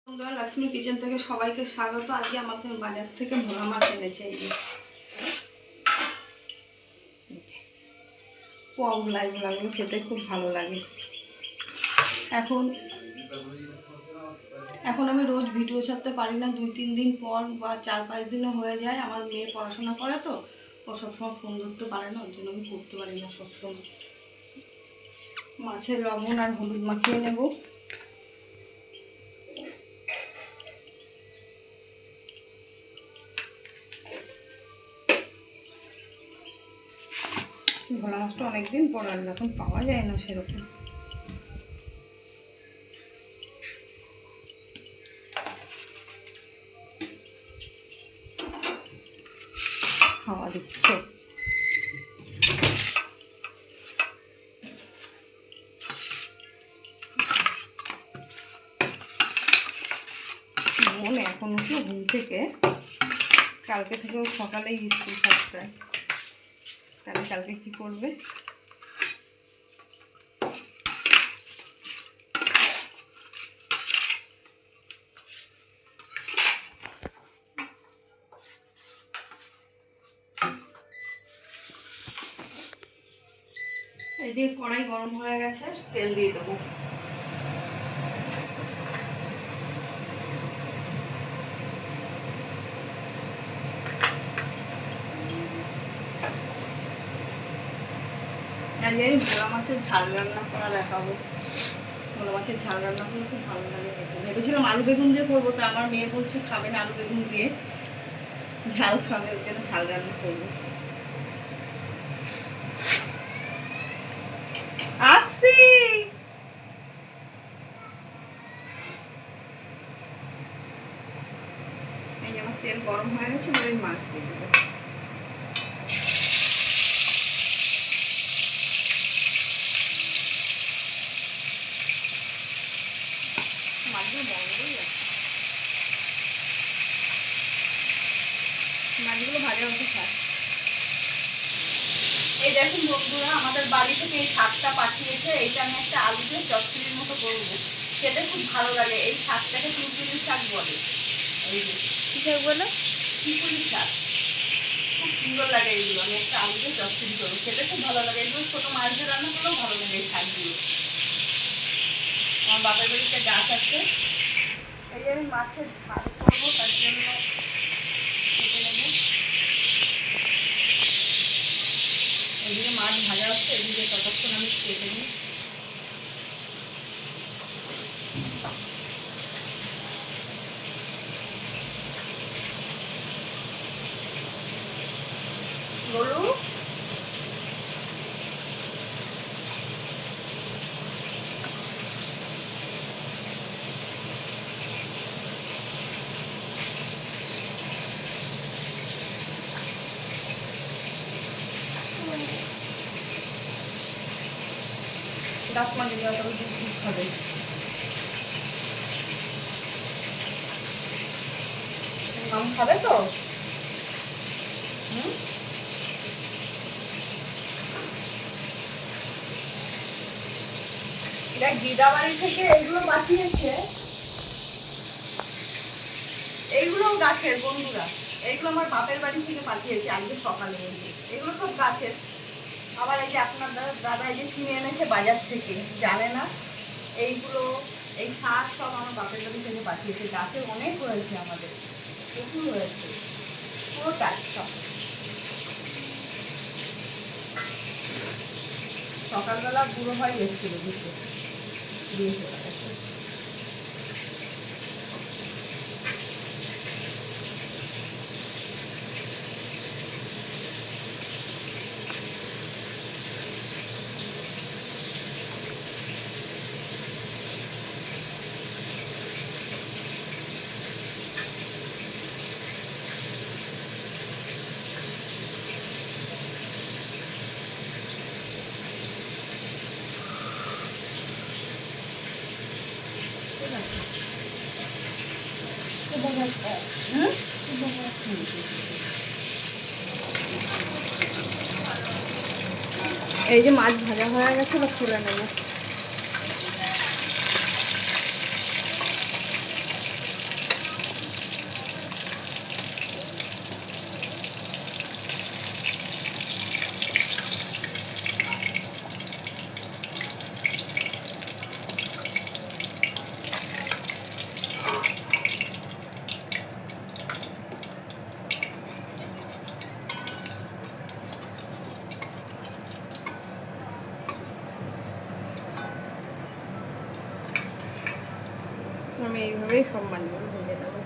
বন্ধুরা, লক্ষ্মী কিচেন থেকে সবাইকে স্বাগত। আজকে আমাদের বাজার থেকে ভোলা মাছ এনেছে। এই যে পোয়াগুলো, এগুলো খেতে খুব ভালো লাগে। এখন আমি রোজ ভিডিও ছাড়তে পারি না, 2-3 দিন পর বা 4-5 দিনও হয়ে যায়। আমার মেয়ে পড়াশোনা করে তো, ও সবসময় ফোন ধরতে পারে না, ওর জন্য আমি করতে পারি না সবসময়। মাছের লবণ আর হলুদ মাখিয়ে নেব। ভোলা মাছটা অনেকদিন পর আর এখন পাওয়া যায় না সেরকম। হাওয়া দিচ্ছে। মন এখন উঠলো ঘুম থেকে, কালকে থেকেও সকালেই স্কুল 7টায়। তাহলে কালকে কি করবে? এই দিয়ে কড়াই গরম হয়ে গেছে, তেল দিয়ে দেবো। আজকে আমি ভোলা মাছের ঝাল রান্না করা দেখাবো। ভোলা মাছের ঝাল রান্না করলে খুব ভালো লাগে খেতে। ভেবেছিলাম আলু বেগুন দিয়ে করবো, তো আমার মেয়ে বলছে খাবে না আলু বেগুন দিয়ে, ঝাল খাবে, ওই জন্য ঝাল রান্না করবো। আসছি। এই যে আমার তেল গরম হয়ে গেছে, এবার মাছ দিয়ে দেবো। মাছগুলো বড়ই আছে, মাছগুলো ভাজা হতে থাক। এই দেখুন বন্ধুরা, আমাদের বাড়ি থেকে এই শাকটা পাঠিয়েছে। এইটা আমি একটা আলু দিয়ে চচ্চড়ির মতো করবো, খেতে খুব ভালো লাগে। এই শাকটাকে পিপুলি শাক বলে। এই যে কি শাক বলে? পিপুলি শাক। খুব সুন্দর লাগে এইগুলো। আমি একটা আলু দিয়ে চচ্চড়ি করবো, খেতে খুব ভালো লাগে। এগুলো ছোটো মাছ দিয়ে রান্না করলেও ভালো লাগে এই শাকগুলো। আমার বাপের বাড়িতে গাছ আছে। এই যে আমি মাছের ঝাল করবো, তার জন্য কেটে নেবো। এদিকে মাছ ভাজা হচ্ছে, এদিকে ততক্ষণ আমি কেটে নিই। বলু ডাক মানে দেওয়া, তবে দুধ খাবে। মাম খাবে তো? এটা গিদাবাড়ি থেকে এইগুলো পাঠিয়েছে। এইগুলো গাছের বন্ধুরা, এইগুলো আমার বাপের বাড়ি থেকে পাঠিয়েছে আজকে সকালে। এগুলো সব গাছের। আবার এই যে আপনার দাদা এই যে কিনে এনেছে বাজার থেকে, জানে না এইগুলো। এই শাক সব আমার বাপের বাড়ি থেকে পাঠিয়েছে। গাছে অনেক হয়েছে, আমাদের প্রচুর হয়েছে, পুরো টাটকা। সকালবেলা বুড়ো ভাই এসেছিল বুঝতে দিয়েছে। এই যে মাছ ভাজা হয়ে গেছে, বা তুলে নেব। আমি এইভাবেই সব মাছগুলো ভেজে নেবো।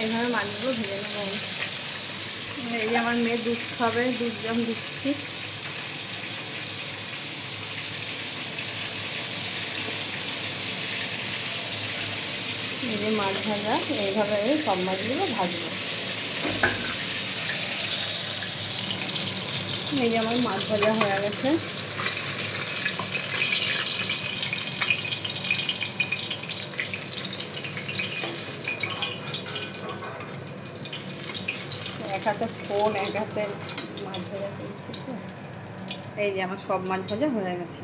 এইভাবে মাছগুলো ভেজে নেবো। এই যে আমার মেয়ে দুধ খাবে, দুধ জাম দিচ্ছি। এই যে মাছ ভাজা, এইভাবে সব মাছগুলো ভাজবো। এই যে আমার মাছ ভাজা হয়ে গেছে। এক হাতে ফোন, এক হাতে মাছ ভাজা করছি তো। এই যে আমার সব মাছ ভাজা হয়ে গেছে।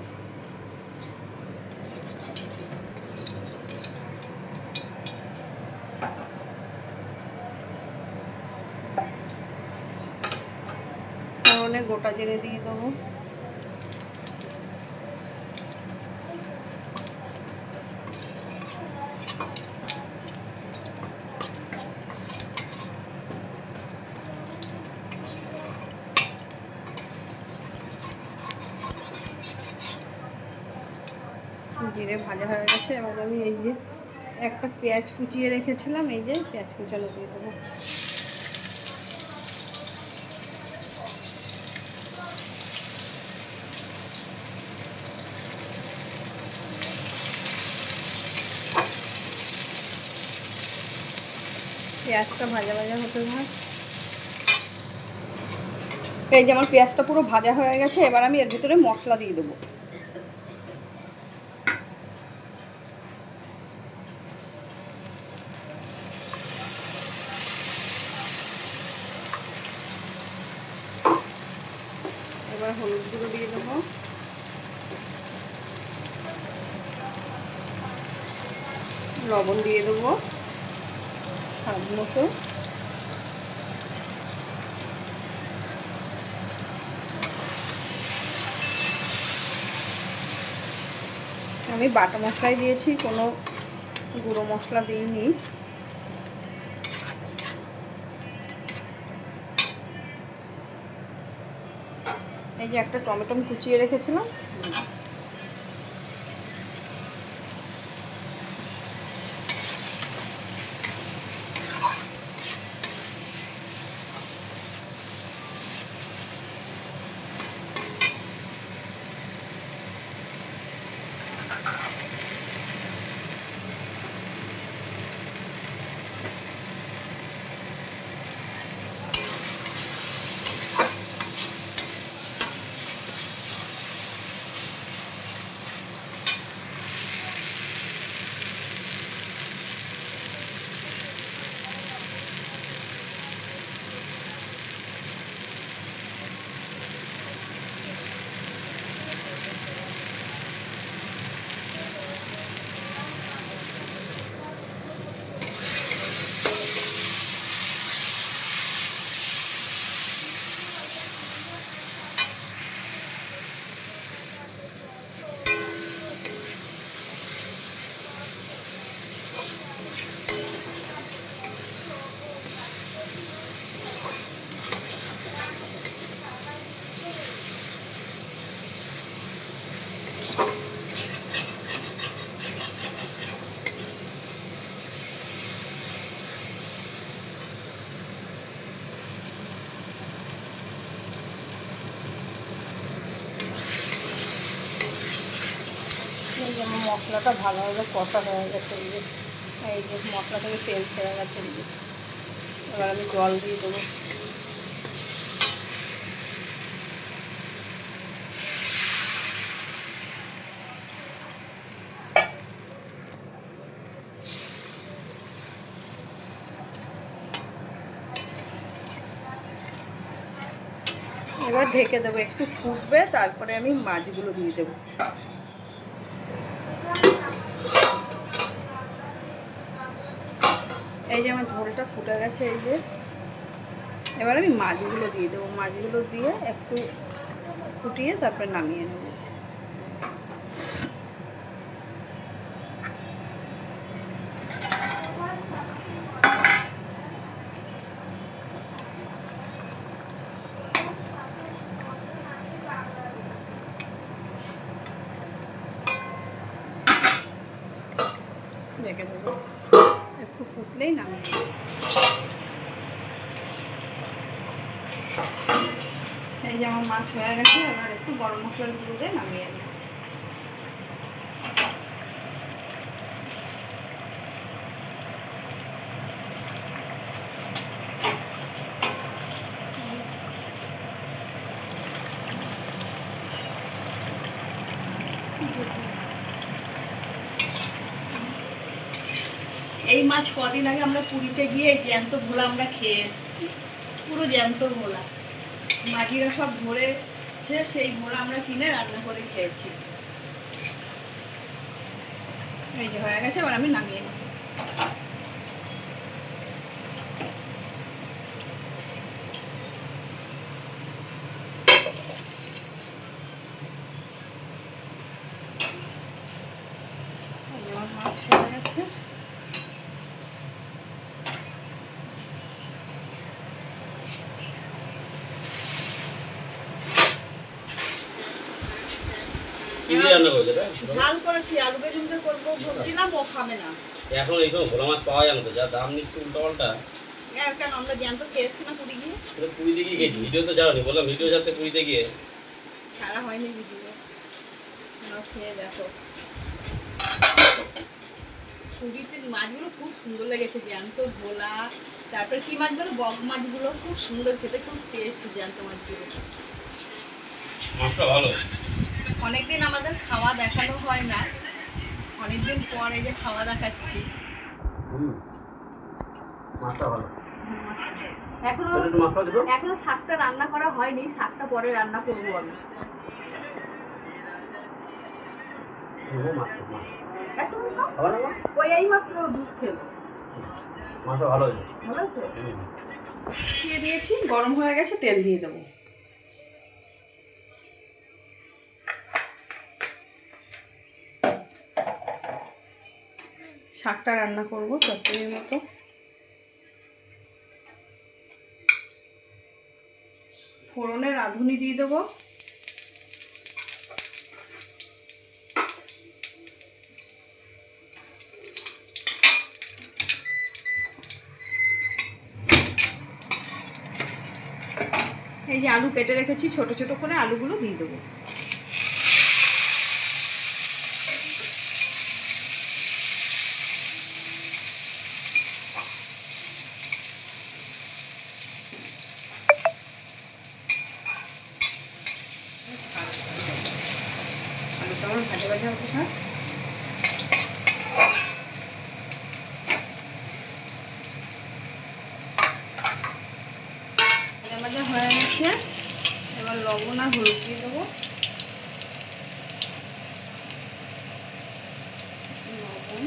ফোড়নে গোটা জিরে দিয়ে দেবো। জিরে ভাজা হয়ে গেছে। এবার আমি এই যে একটা পেঁয়াজ কুচিয়ে রেখেছিলাম, এই যে পেঁয়াজ কুচানো দিয়ে দেবো। পেঁয়াজটা ভাজা ভাজা হতে হয়। এই যে আমার পেঁয়াজটা পুরো ভাজা হয়ে গেছে। এবার আমি এর ভিতরে মশলা দিয়ে দেবো। এবার হলুদ গুঁড়ো দিয়ে দেবো, লবণ দিয়ে দেবো স্বাদ মতো। আমি বাটা মশলাই দিয়েছি, কোনো গুঁড়ো মশলা দিইনি। এই যে একটা টমেটো কুচিয়ে রেখেছিলাম। এই যে আমার মশলাটা ভালোভাবে কষা হয়ে গেছে। এই যে মশলা থেকে তেল ছেড়ে গেছে। এবার আমি জল দিয়ে দেবো। এবার ঢেকে দেবো, একটু ফুটবে, তারপরে আমি মাছগুলো দিয়ে দেবো। এই যে আমার ঝোলটা ফুটে গেছে। এই যে এবার আমি মাছগুলো দিয়ে দেবো। মাছগুলো দিয়ে একটু ফুটিয়ে তারপরে নামিয়ে নেব। ঢেকে দেবো, একটু ফুটলেই নামিয়ে দেবো। এই যে আমার মাছ হয়ে গেছে, এবার একটু গরম মশলার গুঁড়ো দিয়ে নামিয়ে দেবো। এই মাছ কদিন আগে আমরা পুরীতে গিয়ে জ্যান্ত ভোলা আমরা খেয়ে এসেছি, পুরো জ্যান্ত ভোলা, মাটিরা সব ধরেছে, সেই ভোলা আমরা কিনে রান্না করে খেয়েছি। এই যে হয়ে গেছে, এবার আমি নামিয়ে নেব। মাছ হয়ে গেছে, ঝাল করেছি, আলু বেগুন দিয়ে করবো, ভাবছিলাম ও খাবে না। এখন এই সময় ভোলা মাছ পাওয়া যায় না তো, যা দাম নিচ্ছে উল্টো পাল্টা। কেন আমরা জ্যান্ত খেয়েছি না পুরী গিয়ে? পুরীতে গিয়ে খেয়েছি, ভিডিও তো যাওনি, বললাম ভিডিও যাতে পুরীতে গিয়ে ছাড়া হয়নি ভিডিও, খেয়ে দেখো। পুরীতে মাছগুলো খুব সুন্দর লেগেছে, জ্যান্ত ভোলা, তারপরে কি মাছগুলো, বক মাছগুলো খুব সুন্দর খেতে, খুব টেস্ট জ্যান্ত মাছগুলো। মাছটা ভালো। অনেকদিন আমাদের খাওয়া দেখানো হয় না, অনেকদিন পরে যে খাওয়া দেখাচ্ছি। মাছটা ভালো। এখনো শাকটা রান্না করা হয়নি, শাকটা পরে রান্না করবো আমি। ওই এই মাত্র দুধ খেলো, মাছটা ভালো হয়েছে। ভালো আছে। দিয়ে দিয়েছি, গরম হয়ে গেছে, তেল দিয়ে দেবো। শাকটা রান্না করবো চচ্চড়ির মতো। ফোড়নে রাঁধুনি দিয়ে দেবো, এই যে আলু কেটে রেখেছি ছোট ছোট করে, আলুগুলো দিয়ে দেবো। আলুটা আমার ভাজা ভাজা হতে থাক। ভাজা ভাজা হয়ে গেছে, এবার লবণ আর হলুদ দিয়ে দেবো। লবণ,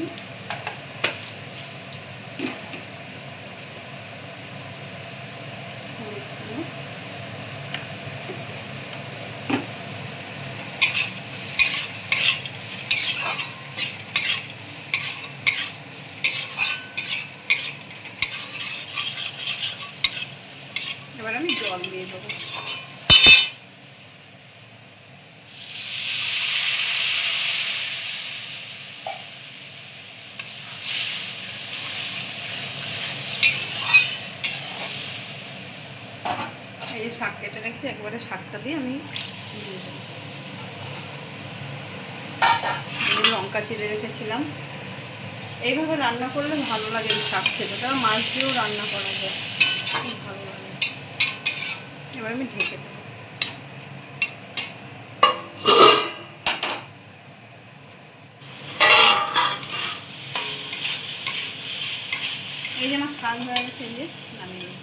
এবার আমি জল দিয়ে দেবো। এই যে শাক কেটে রেখেছি, একবারে শাকটা দিয়ে আমি দিয়ে দেবো। লঙ্কা চিড়ে রেখেছিলাম। এইভাবে রান্না করলে ভালো লাগে এই শাক খেতে, তার মাছ দিয়েও রান্না করা যায়, খুব ভালো লাগে। এবার আমি ঢেকে দেবো। এই যে আমার শাক হয়ে গেছে, এই যে নামিয়ে নিই।